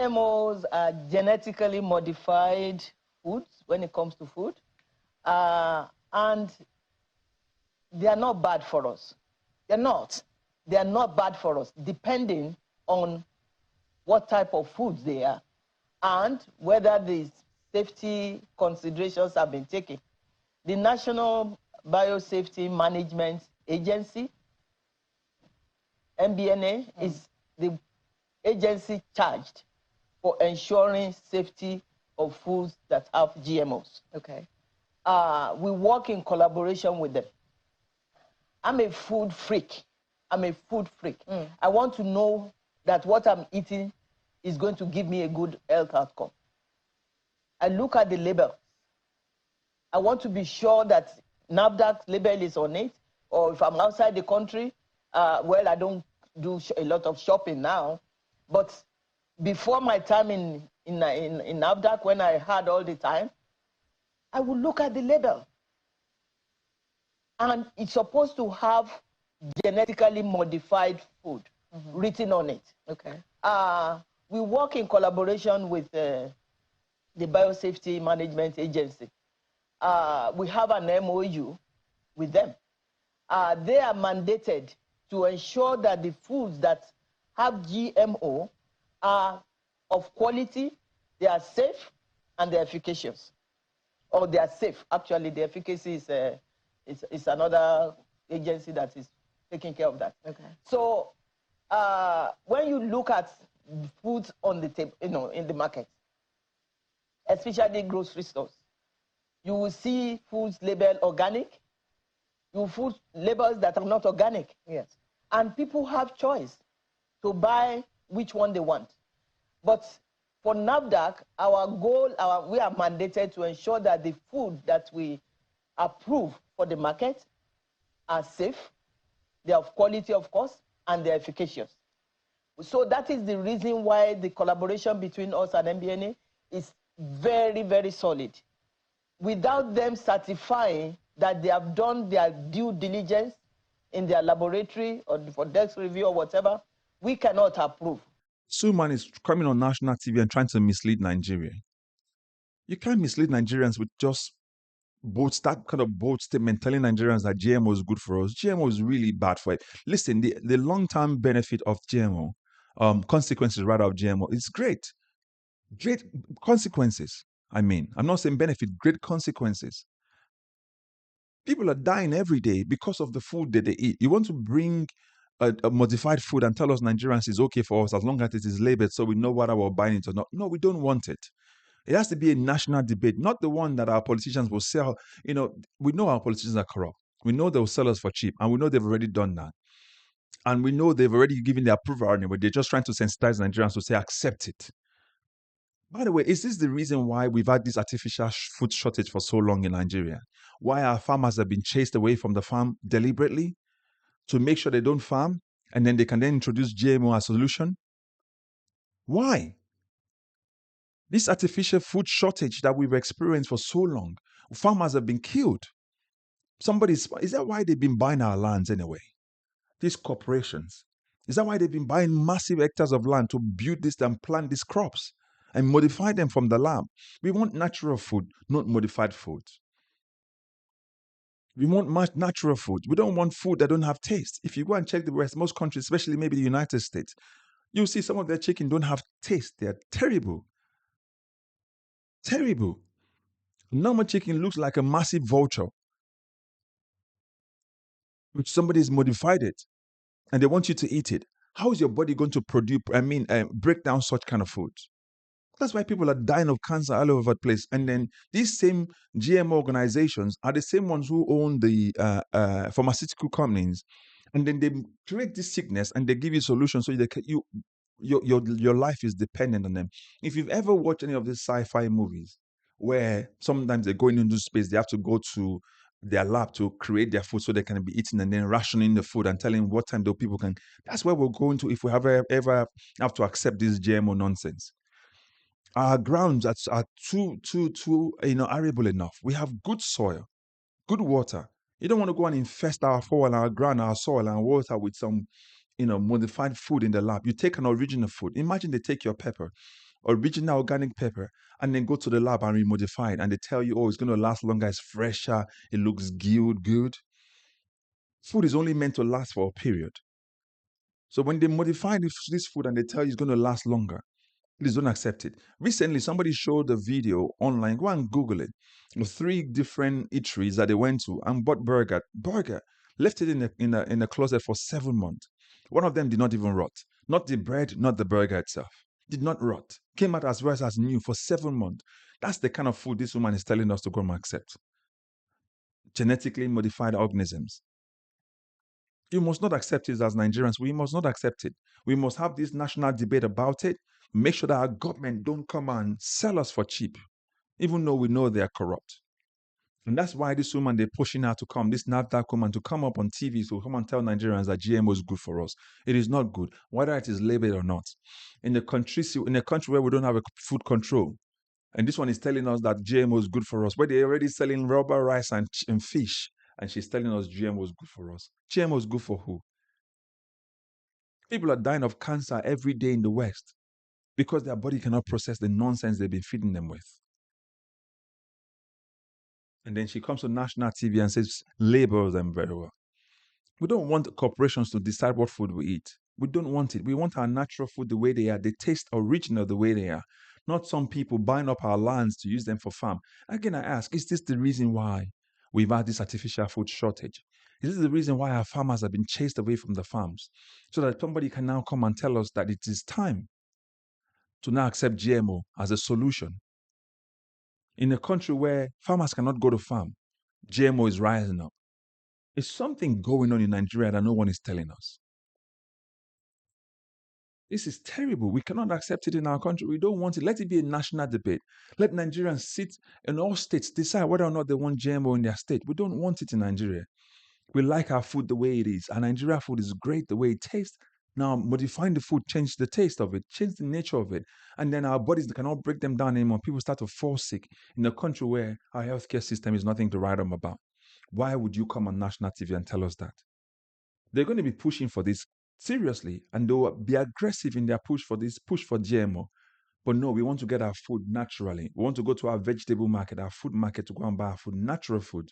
GMOs are genetically modified foods when it comes to food, and they are not bad for us. They're not. They are not bad for us, depending on what type of foods they are and whether the safety considerations have been taken. The National Biosafety Management Agency, NBNA, is the agency charged for ensuring safety of foods that have GMOs. Okay. We work in collaboration with them. I'm a food freak. I'm a food freak. I want to know that what I'm eating is going to give me a good health outcome. I look at the label. I want to be sure that NAFDAC label is on it, or if I'm outside the country, well, I don't do a lot of shopping now, but before my time in NAFDAC, when I had all the time, I would look at the label. And it's supposed to have genetically modified food written on it. Okay. We work in collaboration with the Biosafety Management Agency. We have an MOU with them. They are mandated to ensure that the foods that have GMO are of quality, they are safe, and they're efficacious. Or they are safe. Actually, the efficacy is another agency that is taking care of that. Okay. So when you look at foods on the table, in the market, especially grocery stores, you will see foods labeled organic. You will find labels that are not organic. Yes. And people have choice to buy which one they want. But for NAFDAC, our goal, we are mandated to ensure that the food that we approve for the market are safe, they are of quality, of course, and they're efficacious. So that is the reason why the collaboration between us and MBNA is very, very solid. Without them certifying that they have done their due diligence in their laboratory or for desk review or whatever, we cannot approve. Suman is coming on national TV and trying to mislead Nigeria. You can't mislead Nigerians with just that kind of bold statement telling Nigerians that GMO is good for us. GMO is really bad for it. Listen, the long-term benefit of GMO, consequences rather of GMO, is great. Great consequences. I mean, I'm not saying benefit, great consequences. People are dying every day because of the food that they eat. You want to bring a modified food and tell us Nigerians is okay for us as long as it is labeled so we know whether we're buying it or not. No, we don't want it. It has to be a national debate, not the one that our politicians will sell. We know our politicians are corrupt. We know they'll sell us for cheap, and we know they've already done that. And we know they've already given their approval anyway. They're just trying to sensitize Nigerians to say, accept it. By the way, is this the reason why we've had this artificial food shortage for so long in Nigeria? Why our farmers have been chased away from the farm deliberately to make sure they don't farm, and then they can then introduce GMO as a solution? Why? This artificial food shortage that we've experienced for so long, farmers have been killed. Is that why they've been buying our lands anyway? These corporations. Is that why they've been buying massive hectares of land to build this and plant these crops and modify them from the lab? We want natural food, not modified food. We want natural food. We don't want food that don't have taste. If you go and check the West, most countries, especially maybe the United States, you'll see some of their chicken don't have taste. They're terrible. Terrible. Normal chicken looks like a massive vulture, which somebody's modified it, and they want you to eat it. How is your body going to break down such kind of foods? That's why people are dying of cancer all over the place. And then these same GMO organizations are the same ones who own the pharmaceutical companies, and then they create this sickness and they give you solutions so your life is dependent on them. If you've ever watched any of these sci-fi movies where sometimes they're going into space, they have to go to their lab to create their food so they can be eaten and then rationing the food and telling what time those people can. That's where we're going to if we ever have to accept this GMO nonsense. Our grounds are too arable enough. We have good soil, good water. You don't want to go and infest our soil, our ground, our soil and water with some modified food in the lab. You take an original food. Imagine they take your pepper original organic pepper, and then go to the lab and remodify it, and they tell you, oh, it's going to last longer, it's fresher, it looks good. Food is only meant to last for a period. So when they modify this food and they tell you it's going to last longer, please don't accept it. Recently, somebody showed a video online. Go and Google it. 3 different eateries that they went to and bought burger. Left it in a closet for 7 months. One of them did not even rot. Not the bread, not the burger itself. Did not rot. Came out as well as new for 7 months. That's the kind of food this woman is telling us to go and accept. Genetically modified organisms. You must not accept it as Nigerians. We must not accept it. We must have this national debate about it. Make sure that our government don't come and sell us for cheap, even though we know they are corrupt. And that's why this woman, they're pushing her to come, this NAFDAC woman, to come up on TV to come and tell Nigerians that GMO is good for us. It is not good, whether it is labeled or not. In a country where we don't have a food control, and this one is telling us that GMO is good for us, where they're already selling rubber rice and fish, and she's telling us GMO is good for us. GMO is good for who? People are dying of cancer every day in the West because their body cannot process the nonsense they've been feeding them with. And then she comes to national TV and says, label them very well. We don't want corporations to decide what food we eat. We don't want it. We want our natural food the way they are. They taste original the way they are. Not some people buying up our lands to use them for farm. Again, I ask, is this the reason why we've had this artificial food shortage? Is this the reason why our farmers have been chased away from the farms? So that somebody can now come and tell us that it is time to now accept GMO as a solution. In a country where farmers cannot go to farm, GMO is rising up. There's something going on in Nigeria that no one is telling us. This is terrible. We cannot accept it in our country. We don't want it. Let it be a national debate. Let Nigerians sit in all states decide whether or not they want GMO in their state. We don't want it in Nigeria. We like our food the way it is. And Nigeria food is great the way it tastes. Now, modifying the food, change the taste of it, change the nature of it. And then our bodies cannot break them down anymore. People start to fall sick in a country where our healthcare system is nothing to write home about. Why would you come on national TV and tell us that? They're going to be pushing for this seriously, and they will be aggressive in their push for GMO. But no, we want to get our food naturally. We want to go to our vegetable market, our food market, to go and buy our food, natural food.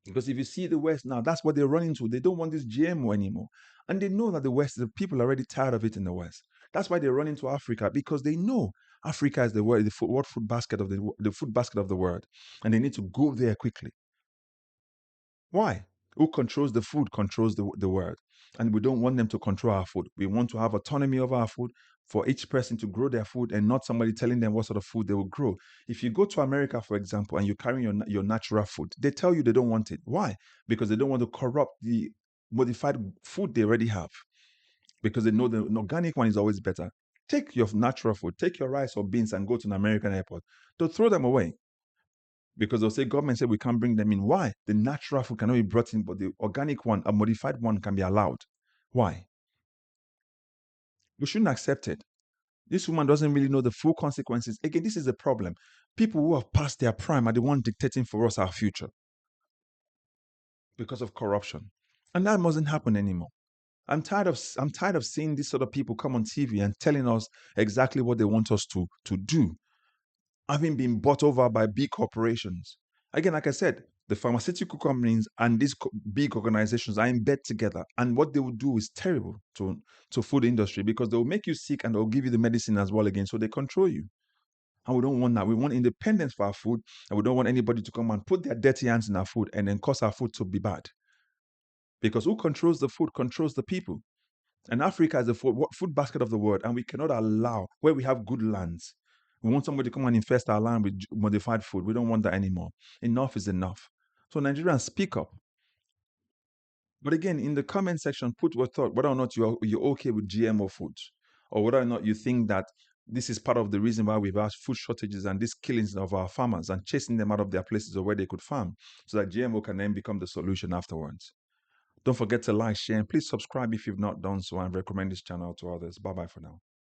Because if you see the West now, that's what they're running to. They don't want this GMO anymore. And they know that the West, the people are already tired of it in the West. That's why they're running to Africa, because they know Africa is the world, the food basket of the food basket of the world. And they need to go there quickly. Why? Who controls the food controls the world. And we don't want them to control our food. We want to have autonomy over our food, for each person to grow their food and not somebody telling them what sort of food they will grow. If you go to America, for example, and you carry your natural food, they tell you they don't want it. Why? Because they don't want to corrupt the modified food they already have. Because they know the organic one is always better. Take your natural food, take your rice or beans and go to an American airport. They'll throw them away. Because they'll say, government said we can't bring them in. Why? The natural food cannot be brought in, but the organic one, a modified one, can be allowed. Why? We shouldn't accept it. This woman doesn't really know the full consequences. Again, this is a problem. People who have passed their prime are the ones dictating for us our future because of corruption. And that mustn't happen anymore. I'm tired of seeing these sort of people come on TV and telling us exactly what they want us to do, having been bought over by big corporations. Again, like I said, the pharmaceutical companies and these big organizations are in bed together. And what they will do is terrible to food industry, because they will make you sick and they'll give you the medicine as well again. So they control you. And we don't want that. We want independence for our food. And we don't want anybody to come and put their dirty hands in our food and then cause our food to be bad. Because who controls the food controls the people. And Africa is the food basket of the world. And we cannot allow, where we have good lands, we want somebody to come and infest our land with modified food. We don't want that anymore. Enough is enough. So Nigerians, speak up. But again, in the comment section, put your thought, whether or not you're okay with GMO foods, or whether or not you think that this is part of the reason why we've had food shortages and these killings of our farmers and chasing them out of their places or where they could farm, so that GMO can then become the solution afterwards. Don't forget to like, share, and please subscribe if you've not done so, and recommend this channel to others. Bye-bye for now.